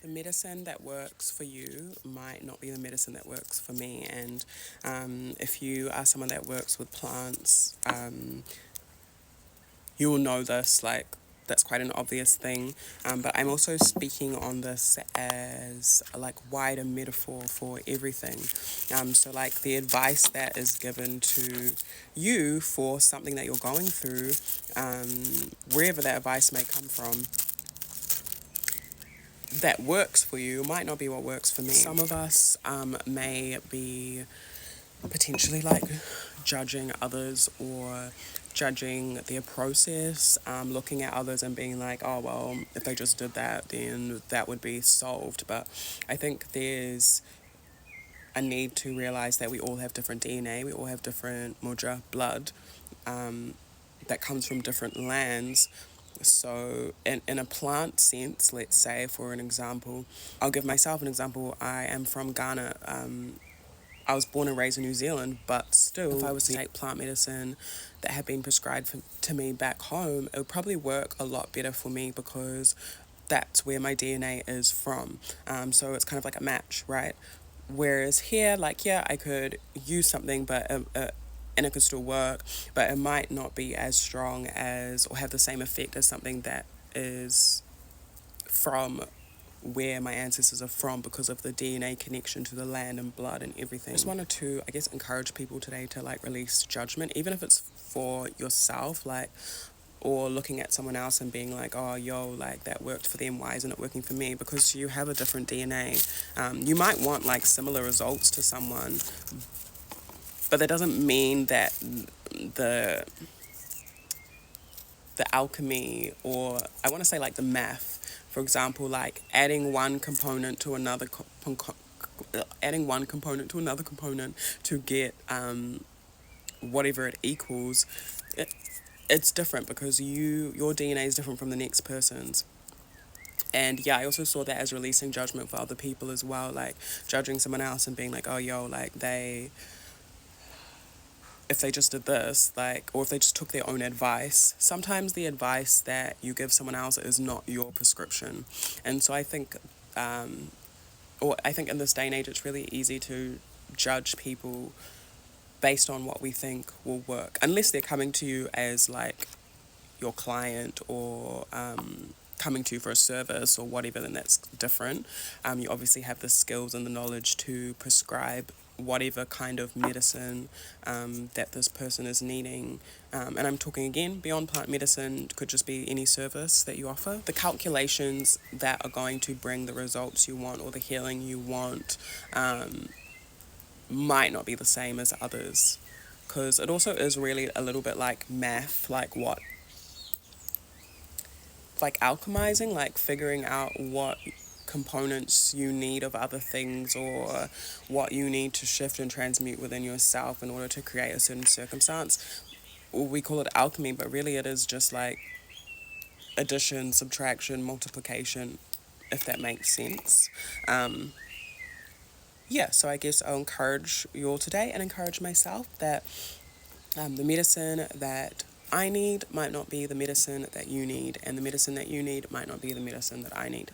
The medicine that works for you might not be the medicine that works for me. And if you are someone that works with plants, you will know this, like, that's quite an obvious thing. But I'm also speaking on this as a wider metaphor for everything. So like the advice that is given to you for something that you're going through, wherever that advice may come from, that works for you might not be what works for me. Some of us may be potentially judging others or judging their process, looking at others and being like, oh, well, if they just did that, then that would be solved. But I think there's a need to realize that we all have different DNA, we all have different mudra, blood, that comes from different lands. So in a plant sense, let's say, for an example, I'll give myself an example. I am from Ghana. I was born and raised in New Zealand, but still, if I was to take plant medicine that had been prescribed to me back home, it would probably work a lot better for me because that's where my DNA is from. So it's kind of like a match, right? Whereas here, I could use something, but and it could still work, but it might not be as strong as or have the same effect as something that is from where my ancestors are from because of the DNA connection to the land and blood and everything. I just wanted to, I guess, encourage people today to release judgment, even if it's for yourself, or looking at someone else and being like, oh, yo, that worked for them, why isn't it working for me? Because you have a different DNA. You might want similar results to someone, but that doesn't mean that the alchemy, or I want to say the math, for example, adding one component to another adding one component to another component to get whatever it equals, it's different because your DNA is different from the next person's. And yeah, I also saw that as releasing judgment for other people as well, judging someone else and being like, oh, yo, if they just did this, or if they just took their own advice, sometimes the advice that you give someone else is not your prescription. And so I think, I think in this day and age, it's really easy to judge people based on what we think will work, unless they're coming to you as your client or coming to you for a service or whatever, then that's different. You obviously have the skills and the knowledge to prescribe whatever kind of medicine that this person is needing. And I'm talking again, beyond plant medicine, could just be any service that you offer. The calculations that are going to bring the results you want or the healing you want might not be the same as others. Because it also is really a little bit like math, alchemizing, figuring out what components you need of other things or what you need to shift and transmute within yourself in order to create a certain circumstance. We call it alchemy, but really it is just addition, subtraction, multiplication, if that makes sense. So I guess I'll encourage you all today and encourage myself that the medicine that I need might not be the medicine that you need, and the medicine that you need might not be the medicine that I need.